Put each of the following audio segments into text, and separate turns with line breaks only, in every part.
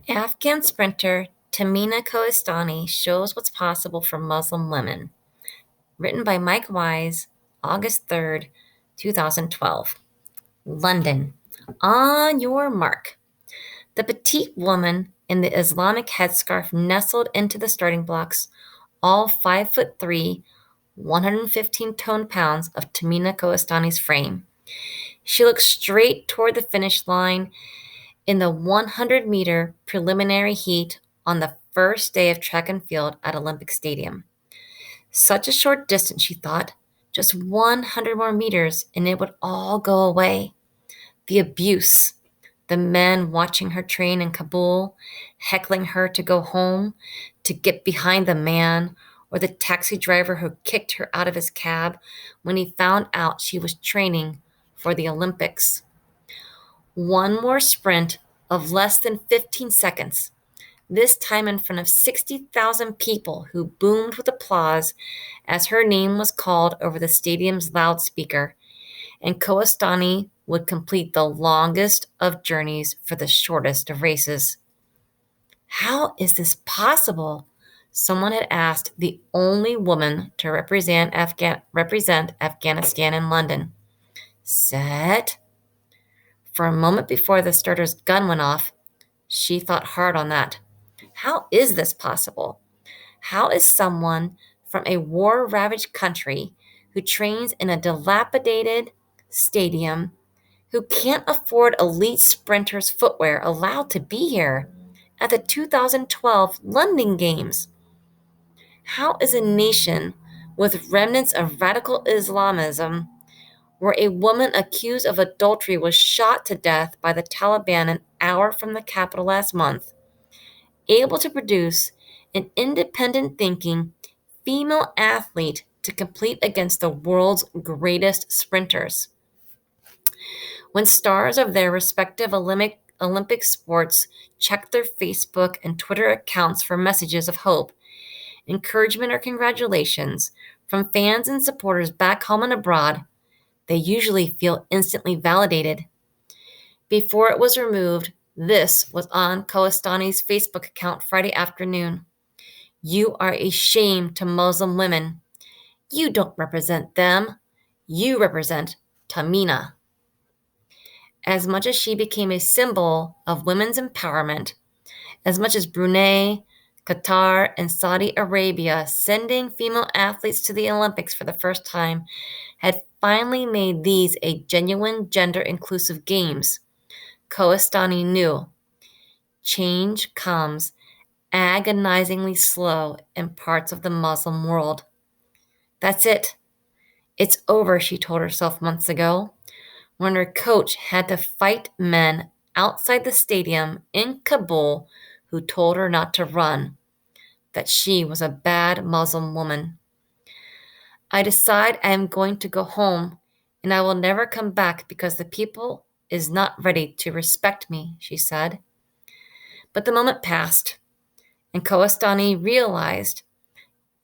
Afghan sprinter Tamina Koistani shows what's possible for Muslim women. Written by Mike Wise, August 3rd, 2012. London. On your mark. The petite woman in the Islamic headscarf nestled into the starting blocks, all 5'3", 115 pounds of Tamina Koistani's frame. She looked straight toward the finish line in the 100-meter preliminary heat on the first day of track and field at Olympic Stadium. Such a short distance, she thought. Just 100 more meters and it would all go away. The abuse, the men watching her train in Kabul, heckling her to go home, to get behind the man, or the taxi driver who kicked her out of his cab when he found out she was training for the Olympics. One more sprint of less than 15 seconds, this time in front of 60,000 people who boomed with applause as her name was called over the stadium's loudspeaker, and Koistani would complete the longest of journeys for the shortest of races. How is this possible? Someone had asked the only woman to represent Afghanistan in London. Set. For a moment before the starter's gun went off, she thought hard on that. How is this possible? How is someone from a war-ravaged country who trains in a dilapidated stadium, who can't afford elite sprinters' footwear, allowed to be here at the 2012 London Games? How is a nation with remnants of radical Islamism, where a woman accused of adultery was shot to death by the Taliban an hour from the capital last month, able to produce an independent thinking female athlete to compete against the world's greatest sprinters? When stars of their respective Olympic sports check their Facebook and Twitter accounts for messages of hope, encouragement, or congratulations from fans and supporters back home and abroad, they usually feel instantly validated. Before it was removed, this was on Koistani's Facebook account Friday afternoon. You are a shame to Muslim women. You don't represent them. You represent Tamina. As much as she became a symbol of women's empowerment, as much as Brunei, Qatar, and Saudi Arabia sending female athletes to the Olympics for the first time had finally made these a genuine gender-inclusive games, Koistani knew change comes agonizingly slow in parts of the Muslim world. That's it. It's over, she told herself months ago, when her coach had to fight men outside the stadium in Kabul who told her not to run, that she was a bad Muslim woman. I decide I am going to go home and I will never come back because the people is not ready to respect me, she said. But the moment passed, and Koistani realized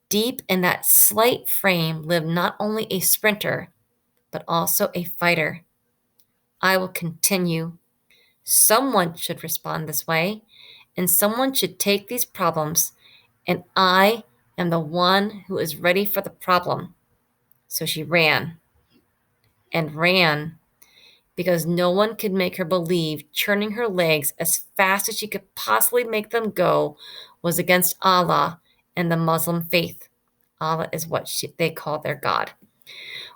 deep in that slight frame lived not only a sprinter, but also a fighter. I will continue. Someone should respond this way, and someone should take these problems, and I am the one who is ready for the problem. So she ran and ran because no one could make her believe churning her legs as fast as she could possibly make them go was against Allah and the Muslim faith. Allah is what they call their God,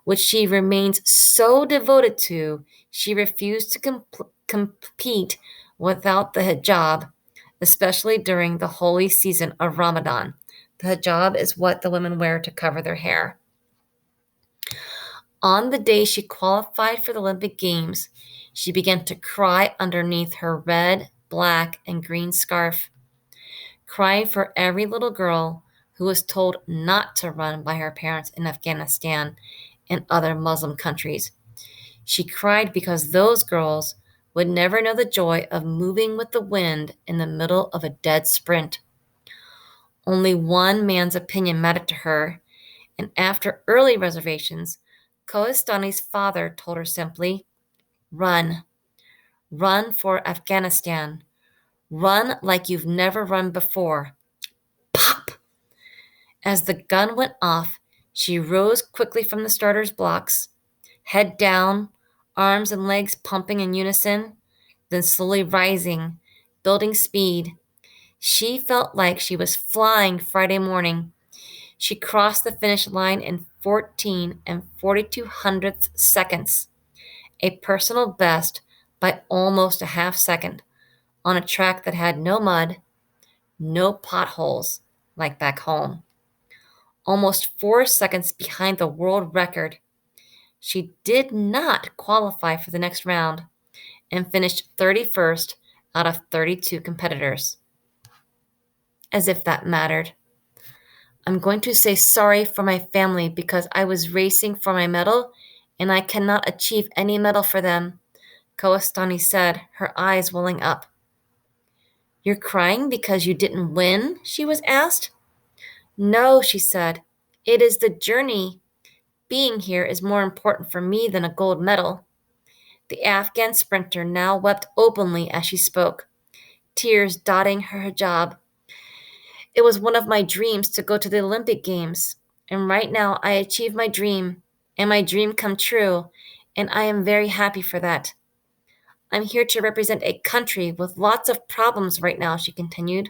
which she remains so devoted to, she refused to compete without the hijab, especially during the holy season of Ramadan. The hijab is what the women wear to cover their hair. On the day she qualified for the Olympic Games, she began to cry underneath her red, black, and green scarf, crying for every little girl who was told not to run by her parents in Afghanistan and other Muslim countries. She cried because those girls would never know the joy of moving with the wind in the middle of a dead sprint. Only one man's opinion mattered to her, and after early reservations, Koistani's father told her simply, run. Run for Afghanistan. Run like you've never run before. Pop! As the gun went off, she rose quickly from the starter's blocks, head down, arms and legs pumping in unison, then slowly rising, building speed. She felt like she was flying Friday morning. She crossed the finish line in 14 and 42 hundredths seconds, a personal best by almost a half second, on a track that had no mud, no potholes like back home. Almost 4 seconds behind the world record. She did not qualify for the next round and finished 31st out of 32 competitors. As if that mattered. I'm going to say sorry for my family because I was racing for my medal and I cannot achieve any medal for them, Kowastani said, her eyes welling up. You're crying because you didn't win? She was asked. No, she said. It is the journey. Being here is more important for me than a gold medal. The Afghan sprinter now wept openly as she spoke, tears dotting her hijab. It was one of my dreams to go to the Olympic Games, and right now I achieved my dream, and my dream come true, and I am very happy for that. I'm here to represent a country with lots of problems right now, she continued.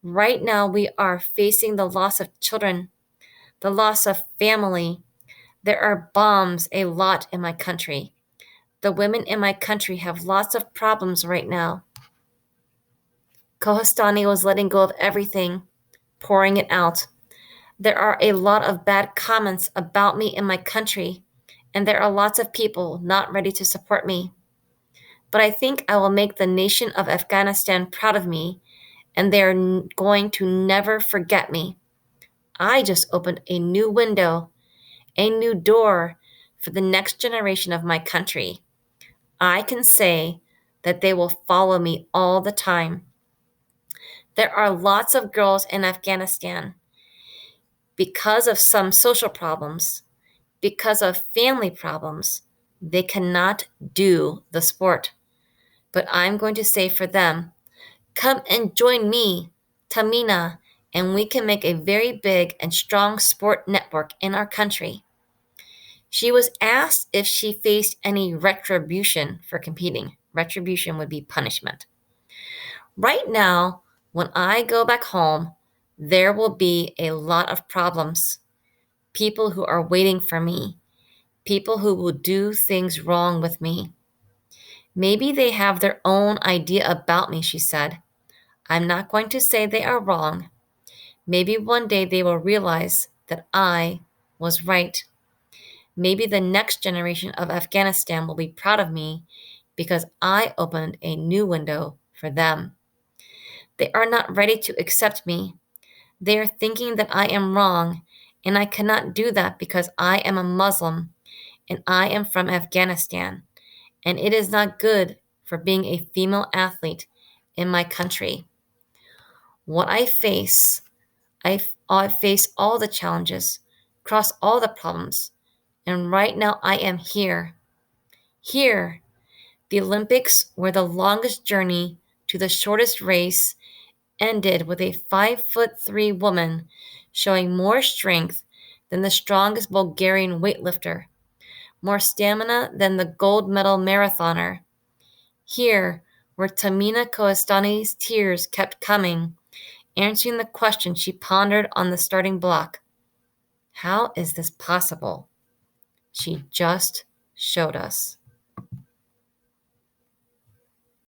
Right now we are facing the loss of children, the loss of family. There are bombs a lot in my country. The women in my country have lots of problems right now. Kohastani was letting go of everything, pouring it out. There are a lot of bad comments about me in my country, and there are lots of people not ready to support me. But I think I will make the nation of Afghanistan proud of me, and they are going to never forget me. I just opened a new window, a new door for the next generation of my country. I can say that they will follow me all the time. There are lots of girls in Afghanistan because of some social problems, because of family problems, they cannot do the sport. But I'm going to say for them, come and join me, Tamina, and we can make a very big and strong sport network in our country. She was asked if she faced any retribution for competing. Retribution would be punishment. Right now, when I go back home, there will be a lot of problems. People who are waiting for me, people who will do things wrong with me. Maybe they have their own idea about me, she said. I'm not going to say they are wrong. Maybe one day they will realize that I was right. Maybe the next generation of Afghanistan will be proud of me because I opened a new window for them. They are not ready to accept me. They are thinking that I am wrong, and I cannot do that because I am a Muslim and I am from Afghanistan, and it is not good for being a female athlete in my country. What I face, I face all the challenges, cross all the problems, and right now I am here. Here, the Olympics were the longest journey to the shortest race ended with a 5'3" woman showing more strength than the strongest Bulgarian weightlifter, more stamina than the gold medal marathoner. Here, where Tamina Kohestani's tears kept coming, answering the question she pondered on the starting block. How is this possible? She just showed us.